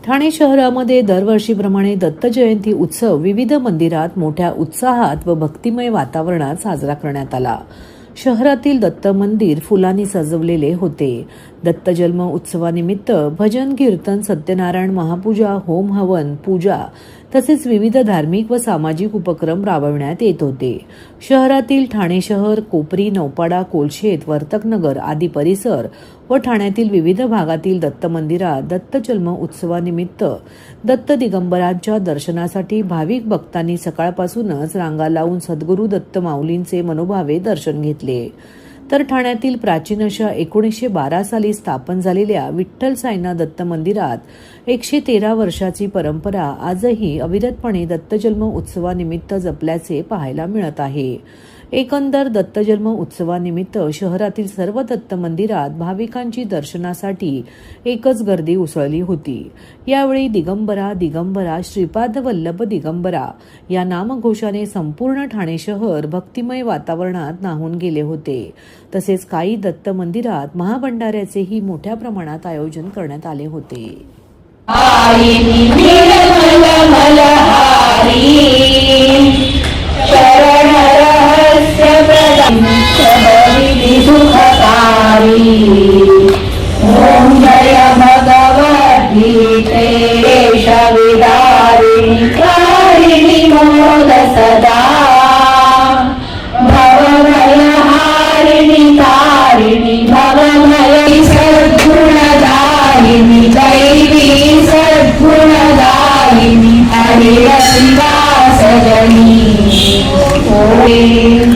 ठाणे शहरामध्ये दरवर्षीप्रमाणे दत्त जयंती उत्सव विविध मंदिरात मोठ्या उत्साहात व भक्तिमय वातावरणात साजरा करण्यात आला. शहरातील दत्त मंदिर फुलांनी सजवलेले होते. दत्त जन्म उत्सवानिमित्त भजन कीर्तन, सत्यनारायण महापूजा, होम हवन, पूजा तसेच विविध धार्मिक व सामाजिक उपक्रम राबविण्यात येत होते. शहरातील ठाणे शहर, कोपरी, नौपाडा, कोलशेत, वर्तकनगर आदी परिसर व ठाण्यातील विविध भागातील दत्त मंदिरात दत्त जन्म उत्सवानिमित्त दत्त दिगंबरांच्या दर्शनासाठी भाविक भक्तांनी सकाळपासूनच रांगा लावून सद्गुरू दत्त माऊलींचे मनोभावे दर्शन घेतले. तर ठाण्यातील प्राचीन अशा 1912 साली स्थापन झालेल्या विठ्ठल साईनाथ दत्त मंदिरात 113 वर्षाची परंपरा आजही अविरतपणे दत्तजन्म उत्सवानिमित्त जपल्याचे पाहायला मिळत आहे. एकंदर दत्तजन्म उत्सवानिमित्त शहरातील सर्व दत्त मंदिरात भाविकांची दर्शनासाठी एकच गर्दी उसळली होती. यावेळी दिगंबरा दिगंबरा श्रीपाद वल्लभ दिगंबरा या नामघोषाने संपूर्ण ठाणे शहर भक्तिमय वातावरणात न्हाऊन गेले होते. तसेच काही दत्त मंदिरात महाभंडाऱ्याचेही मोठ्या प्रमाणात आयोजन करण्यात आले होते. ओम जय भगवद्गीते शविदारिणी कारिणी मोद सदा भवभयहारिणी तारिणी भवभय सद्गुणदायिनी दैवी सद्गुणदायिनी हरिरसिका सजनी ओम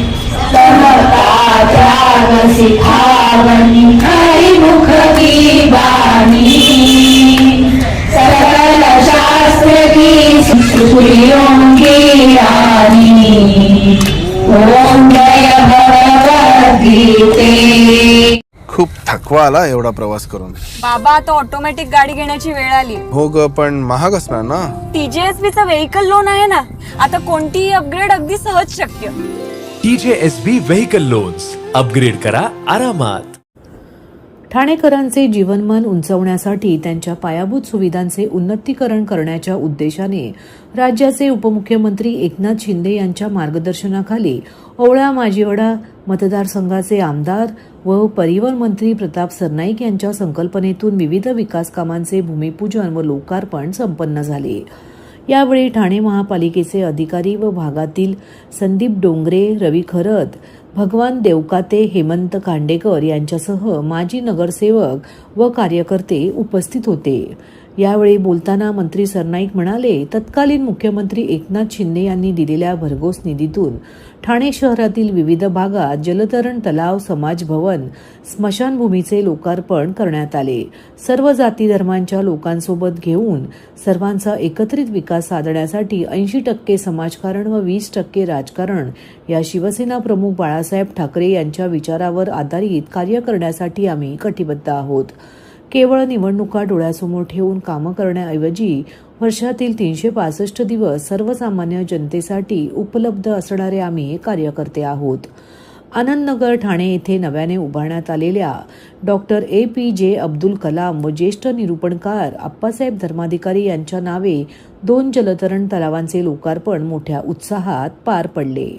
समता त्याग सिखावनी हरिमुख की बानी सकल शास्त्र की सुखियों की रानी. ओम जय भगवद्गीते. खूप थकवा आला एवढा प्रवास करून. बाबा आता ऑटोमॅटिक गाडी घेण्याची वेळ आली. हो ग, पण महाग असणार ना. TJSB चा व्हेकल लोन आहे ना, आता कोणतीही अपग्रेड अगदी सहज शक्य. TJSB व्हेकल लोन्स, अपग्रेड करा आरामात. ठाणेकरांचे जीवनमान उंचावण्यासाठी त्यांच्या पायाभूत सुविधांचे उन्नतीकरण करण्याच्या उद्देशाने राज्याचे उपमुख्यमंत्री एकनाथ शिंदे यांच्या मार्गदर्शनाखाली ओवळा माजिवडा मतदारसंघाचे आमदार व परिवहन मंत्री प्रताप सरनाईक यांच्या संकल्पनेतून विविध विकास कामांचे भूमिपूजन व लोकार्पण संपन्न झाले. यावेळी ठाणे महापालिकेचे अधिकारी व भागातील संदीप डोंगरे, रवी खरत, भगवान देवकाते, हेमंत खांडेकर यांच्यासह माजी नगरसेवक व कार्यकर्ते उपस्थित होते. यावेळी बोलताना मंत्री सरनाईक म्हणाले, तत्कालीन मुख्यमंत्री एकनाथ शिंदे यांनी दिलेल्या भरघोस निधीतून ठाणे शहरातील विविध भागात जलतरण तलाव, समाज भवन, स्मशानभूमीचे लोकार्पण करण्यात आले. सर्व जाती धर्मांच्या लोकांसोबत घेऊन सर्वांचा एकत्रित विकास साधण्यासाठी 80% समाजकारण व 20% राजकारण या शिवसेना प्रमुख बाळासाहेब ठाकरे यांच्या विचारावर आधारित कार्य करण्यासाठी आम्ही कटिबद्ध आहोत. केवळ निवडणुका डोळ्यासमोर ठेवून कामं करण्याऐवजी वर्षातील 365 दिवस सर्वसामान्य जनतेसाठी उपलब्ध असणारे आम्ही कार्यकर्ते आहोत. आनंदनगर ठाणे येथे नव्याने उभारण्यात आलेल्या डॉक्टर APJ अब्दुल कलाम व ज्येष्ठ निरूपणकार आप्पासाहेब धर्माधिकारी यांच्या नावे 2 जलतरण तलावांचे लोकार्पण मोठ्या उत्साहात पार पडले.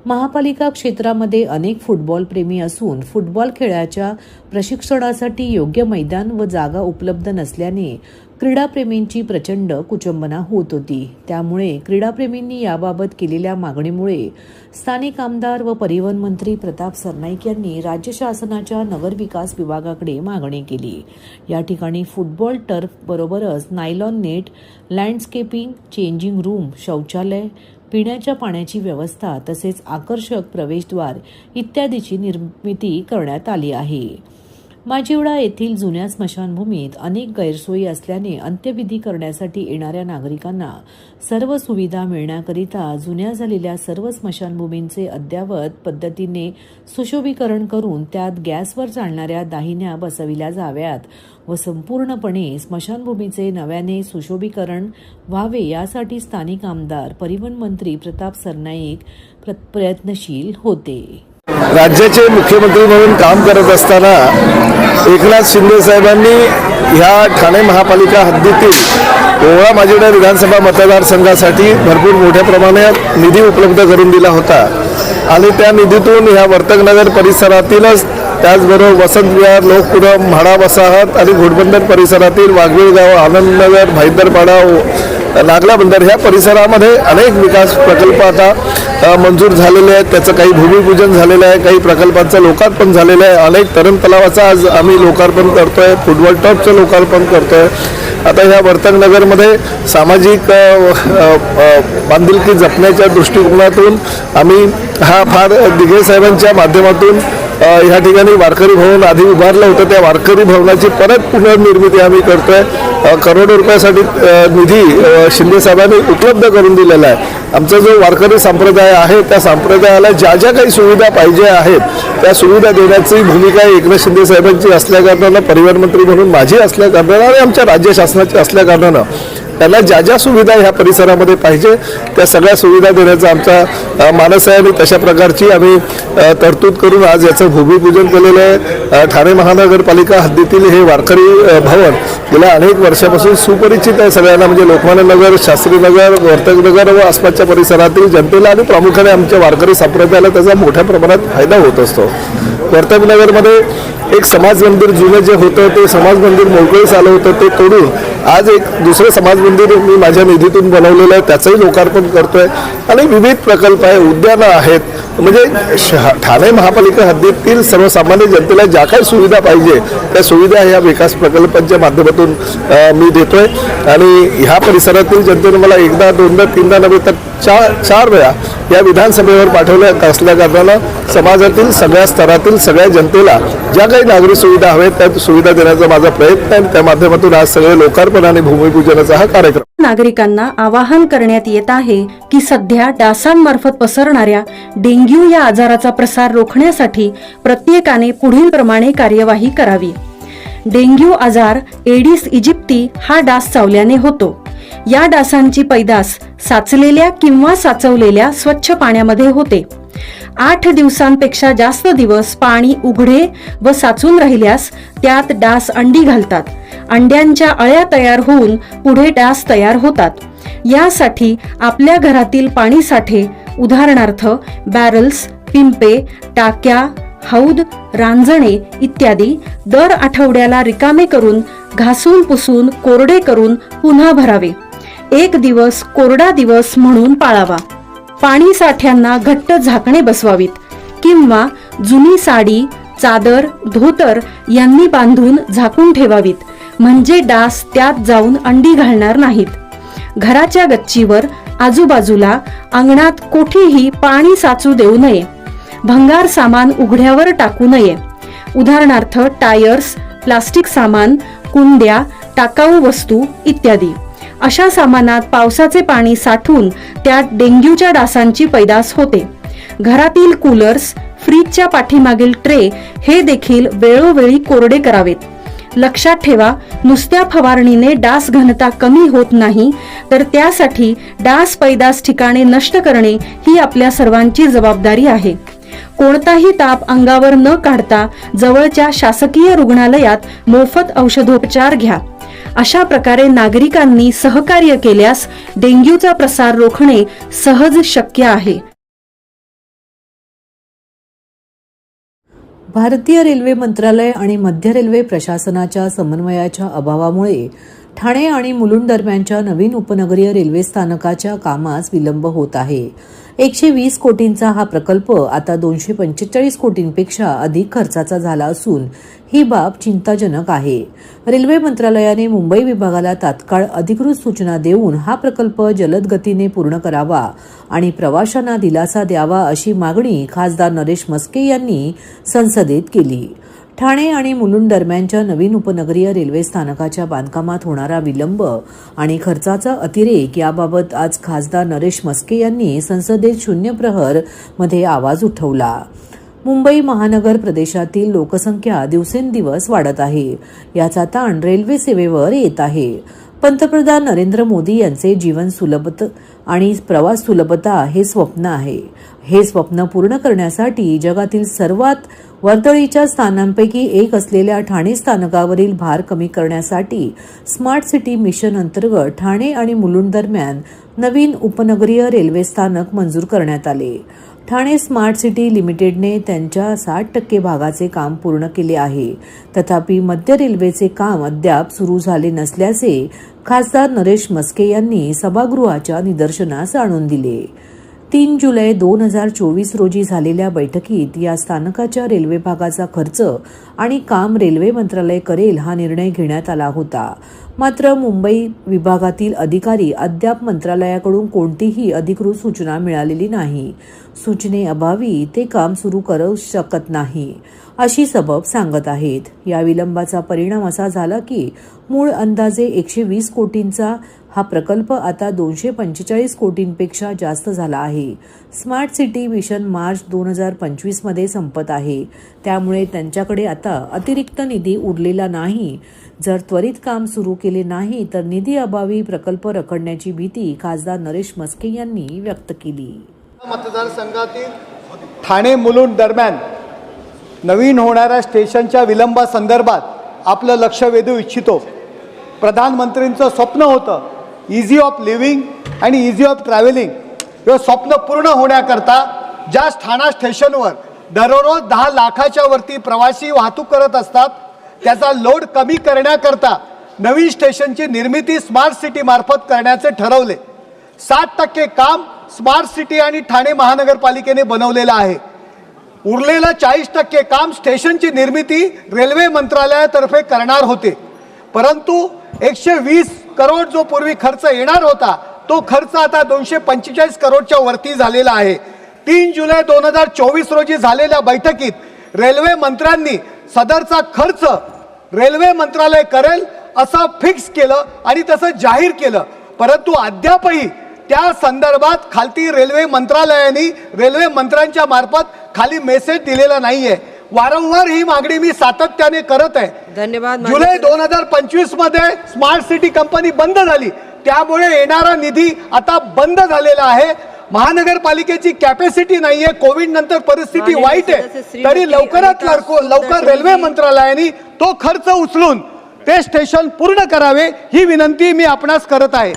महापालिका क्षेत्रामध्ये अनेक फुटबॉल प्रेमी असून फुटबॉल खेळाच्या प्रशिक्षणासाठी योग्य मैदान व जागा उपलब्ध नसल्याने क्रीडाप्रेमींची प्रचंड कुचंबना होत होती. त्यामुळे क्रीडाप्रेमींनी याबाबत केलेल्या मागणीमुळे स्थानिक आमदार व परिवहन मंत्री प्रताप सरनाईक यांनी राज्य शासनाच्या नगरविकास विभागाकडे मागणी केली. या ठिकाणी फुटबॉल टर्फ बरोबरच nylon net, landscaping, changing room, शौचालय, पिण्याच्या पाण्याची व्यवस्था तसेच आकर्षक प्रवेशद्वार इत्यादीची निर्मिती करण्यात आली आहे. माजिवडा येथील जुन्या स्मशानभूमीत अनेक गैरसोयी असल्याने अंत्यविधी करण्यासाठी येणाऱ्या नागरिकांना सर्व सुविधा मिळण्याकरिता जुन्या झालेल्या सर्व स्मशानभूमींचे अद्ययावत पद्धतीने सुशोभीकरण करून त्यात गॅसवर चालणाऱ्या दाहिन्या बसविल्या जाव्यात व संपूर्णपणे स्मशानभूमीचे नव्याने सुशोभीकरण व्हावे यासाठी स्थानिक आमदार, परिवहन मंत्री प्रताप सरनाईक प्रयत्नशील होते. राज्याचे मुख्यमंत्री म्हणून काम करत असताना एकनाथ शिंदे साहेबांनी ह्या ठाणे महापालिका हद्दीतील ओवळा माजिवडा विधानसभा मतदारसंघासाठी भरपूर मोठ्या प्रमाणात निधी उपलब्ध करून दिला होता आणि त्या निधीतून ह्या वर्तकनगर परिसरातीलच त्याचबरोबर वसंत विहार, लोकपुरम, म्हाडा वसाहत आणि घोडबंदर परिसरातील वाघवेळगाव, आनंदनगर, भाईदरपाडा, नागला बंदर ह्या परिसरामध्ये अनेक विकास प्रकल्प आता मंजूर झालेले आहेत. त्याचं काही भूमिपूजन झालेलं आहे, काही प्रकल्पांचं लोकार्पण झालेलं आहे. अनेक तरण तलावाचं आज आम्ही लोकार्पण करतोय, फुटबॉल टॉपचं लोकार्पण करतोय. आता ह्या वर्तकनगरमध्ये सामाजिक बांधिलकी जपण्याच्या दृष्टिकोनातून आम्ही हा फार दिघे साहेबांच्या माध्यमातून ह्या ठिकाणी वारकरी भवन आधी उभारलं होतं. त्या वारकरी भवनाची परत पुनर्निर्मिती आम्ही करतोय. करोडो रुपयासाठी निधी शिंदे साहेबांनी उपलब्ध करून दिलेला आहे. आमचा जो वारकरी संप्रदाय आहे त्या संप्रदायाला ज्या ज्या काही सुविधा पाहिजे आहेत त्या सुविधा देण्याची भूमिका एकनाथ शिंदे साहेबांची असल्याकारणानं, परिवहन मंत्री म्हणून माझी असल्याकारणानं आणि आमच्या राज्य शासनाची असल्याकारणानं त्यांना ज्या ज्या सुविधा ह्या परिसरामध्ये पाहिजे त्या सगळ्या सुविधा देण्याचा आमचा मानस आहे आणि तशा प्रकारची आम्ही तरतूद करून आज याचं भूमिपूजन केलेलं आहे. ठाणे महानगरपालिका हद्दीतील हे वारकरी भवन गेल्या अनेक वर्षापासून सुपरिचित आहे सगळ्यांना, म्हणजे लोकमान्य नगर, शास्त्रीनगर, वर्तकनगर व आसपासच्या परिसरातील जनतेला आणि प्रामुख्याने आमच्या वारकरी संप्रदायाला त्याचा मोठ्या प्रमाणात फायदा होत असतो. वर्तकनगरमध्ये एक समाज मंदिर जुनं जे होतं ते समाज मंदिर मोकळीस आलं होतं, ते तोडून आज एक दुसरं समाज मंदिर मी माझ्या निधीतून बनवलेलं आहे, त्याचंही लोकार्पण करतोय. आणि विविध प्रकल्प आहे, उद्यानं आहेत, म्हणजे ठाणे महापालिका हद्दीतील सर्वसामान्य जनतेला ज्या काही सुविधा पाहिजे त्या सुविधा ह्या विकास प्रकल्पांच्या माध्यमातून मी देतोय. आणि ह्या परिसरातील जनतेने मला एकदा, दोनदा, तीनदा नव्हे तर चार वेळा या विधानसभेवर पाठवल्या असल्याकारणानं समाजातील सगळ्या स्तरातील सगळ्या जनतेला ज्या काही नागरी सुविधा हव्यात त्या सुविधा देण्याचा माझा प्रयत्न आहे. त्या माध्यमातून आज सगळे लोकार्पण आणि भूमिपूजनाचा हा कार्यक्रम. नागरिकांना आवाहन करण्यात येत आहे की सध्या डासांमार्फत पसरणाऱ्या डेंग्यू या आजाराचा प्रसार रोखण्यासाठी प्रत्येकाने पुढील प्रमाणे कार्यवाही करावी. डेंग्यू आजार एडिस इजिप्ती हा डास चावल्याने होतो. या डासांची पैदास साचलेल्या किंवा साचवलेल्या स्वच्छ पाण्यामध्ये होते. 8 दिवसांपेक्षा जास्त दिवस पाणी उघडे व साचून राहिल्यास त्यात डास अंडी घालतात. अंड्यांच्या अळ्या तयार होऊन पुढे डास तयार होतात. यासाठी आपल्या घरातील पाणी साठे, उदाहरणार्थ बॅरल्स, पिंपे, टाक्या, हौद, रांजणे इत्यादी दर आठवड्याला रिकामे करून घासून पुसून कोरडे करून पुन्हा भरावे. 1 दिवस कोरडा दिवस म्हणून पाळावा. पाणी साठ्यांना घट्ट झाकणे बसवावीत किंवा जुनी साडी, चादर, धोतर यांनी बांधून झाकून ठेवावीत, म्हणजे डास त्यात जाऊन अंडी घालणार नाहीत. घराच्या गच्चीवर, आजूबाजूला, अंगणात कोठेही पाणी साचू देऊ नये. भंगार सामान उघड्यावर टाकू नये, उदाहरणार्थ टायर्स, प्लास्टिक सामान, कुंड्या, टाकाऊ वस्तू इत्यादी. अशा सामानात पावसाचे पाणी साठून त्यात डेंग्यूच्या डासांची पैदास होते. घरातील कूलर्स, फ्रीजच्या पाठीमागील ट्रे हे देखील वेळोवेळी कोरडे करावेत. लक्षात ठेवा, नुसत्या फवारणीने डास घनता कमी होत नाही, तर त्यासाठी डास पैदास ठिकाणे नष्ट करणे ही आपल्या सर्वांची जबाबदारी आहे. कोणताही ताप अंगावर न काढता जवळच्या शासकीय रुग्णालयात मोफत औषधोपचार घ्या. अशा प्रकारे नागरिकांनी सहकार्य केल्यास डेंग्यूचा प्रसार रोखणे सहज शक्य आहे. भारतीय रेल्वे मंत्रालय आणि मध्य रेल्वे प्रशासनाच्या समन्वयाच्या अभावामुळे ठाणे आणि मुलुंड दरम्यानच्या नवीन उपनगरीय रेल्वे स्थानकाच्या कामास विलंब होत आहे. 120 कोटींचा हा प्रकल्प आता 245 कोटींपेक्षा अधिक खर्चाचा झाला असून ही बाब चिंताजनक आहे. रेल्वे मंत्रालयाने मुंबई विभागाला तात्काळ अधिकृत सूचना देऊन हा प्रकल्प जलद गतीने पूर्ण करावा आणि प्रवाशांना दिलासा द्यावा अशी मागणी खासदार नरेश म्हस्के यांनी संसदेत केली. ठाणे आणि मुलुंड दरम्यानच्या नवीन उपनगरीय रेल्वे स्थानकाच्या बांधकामात होणारा विलंब आणि खर्चाचा अतिरेक याबाबत आज खासदार नरेश म्हस्के यांनी संसदेत शून्य प्रहर मध्ये आवाज उठवला. मुंबई महानगर प्रदेशातील लोकसंख्या दिवसेंदिवस वाढत आहे. याचा ताण रेल्वे सेवेवर येत आहे. पंतप्रधान नरेंद्र मोदी यांचे जीवन आणि प्रवास सुलभता हे स्वप्न आहे. हे स्वप्न पूर्ण करण्यासाठी जगातील सर्वात वर्दळीच्या स्थानांपैकी एक असलेल्या ठाणे स्थानकावरील भार कमी करण्यासाठी स्मार्ट सिटी मिशन अंतर्गत ठाणे आणि मुलुंड दरम्यान नवीन उपनगरीय रेल्वे स्थानक मंजूर करण्यात आले. ठाणे स्मार्ट सिटी लिमिटेडने त्यांच्या 60% भागाचे काम पूर्ण केले आहे. तथापि मध्य रेल्वेचे काम अद्याप सुरू झाले नसल्याचे खासदार नरेश म्हस्के यांनी सभागृहाच्या निदर्शनास आणून दिले. 3 जुलै 2024 रोजी झालेल्या बैठकीत या स्थानकाच्या रेल्वे भागाचा खर्च आणि काम रेल्वे मंत्रालय करेल हा निर्णय घेण्यात आला होता. मात्र मुंबई विभागातील अधिकारी अद्याप मंत्रालयाकडून कोणतीही अधिकृत सूचना मिळालेली नाही. सूचनेअभावी ते काम सुरू करू शकत नाही अशी सबब सांगत आहेत. या विलंबाचा परिणाम असा झाला की मूळ अंदाजे 120 कोटींचा हा प्रकल्प आता 245 कोटींपेक्षा जास्त झाला आहे. स्मार्ट सिटी मिशन मार्च 2025 मध्ये संपत आहे. त्यामुळे त्यांच्याकडे आता अतिरिक्त निधी उरलेला नाही. जर त्वरित काम सुरू केले नाही तर निधी अभावी प्रकल्प रखडण्याची भीती खासदार नरेश म्हस्के यांनी व्यक्त केली. मतदारसंघातील ठाणे मुलुंड दरम्यान नवीन होणाऱ्या स्टेशनच्या विलंबासंदर्भात आपलं लक्ष वेधू इच्छितो. प्रधानमंत्रींचं स्वप्न होतं इझी ऑफ लिव्हिंग आणि इझी ऑफ ट्रॅव्हलिंग. हे स्वप्न पूर्ण होण्याकरता ज्या ठाणा स्टेशनवर दररोज 10 लाखाच्या वरती प्रवासी वाहतूक करत असतात त्याचा लोड कमी करण्याकरता नवीन स्टेशनची निर्मिती स्मार्ट सिटी मार्फत करण्याचे ठरवले. 60% काम स्मार्ट सिटी आणि ठाणे महानगरपालिकेने बनवलेलं आहे. उरलेलं 40% काम स्टेशनची निर्मिती रेल्वे मंत्रालयातर्फे करणार होते. परंतु 120 करोड जो पूर्वी खर्च येणार होता तो खर्च आता 245 करोडच्या वरती झालेला आहे. 3 जुलै 2024 रोजी झालेल्या बैठकीत रेल्वे मंत्र्यांनी सदरचा खर्च रेल्वे मंत्रालय करेल असं फिक्स केलं आणि तसं जाहीर केलं. परंतु अद्यापही त्या संदर्भात खालती रेल्वे मंत्रालयाने रेल्वे मंत्र्यांच्या मार्फत खाली मेसेज दिलेला नाहीये. वारंवार ही मागणी मी सातत्याने करत आहे. धन्यवाद. जुलै 2025 मध्ये स्मार्ट सिटी कंपनी बंद झाली. त्यामुळे येणारा निधी आता बंद झालेला आहे. महानगरपालिकेची कॅपॅसिटी नाहीये. कोविड नंतर परिस्थिती वाईट आहे. तरी लवकरात लवकर रेल्वे मंत्रालयाने तो खर्च उचलून ते स्टेशन पूर्ण करावे ही विनंती मी आपणास करत आहे.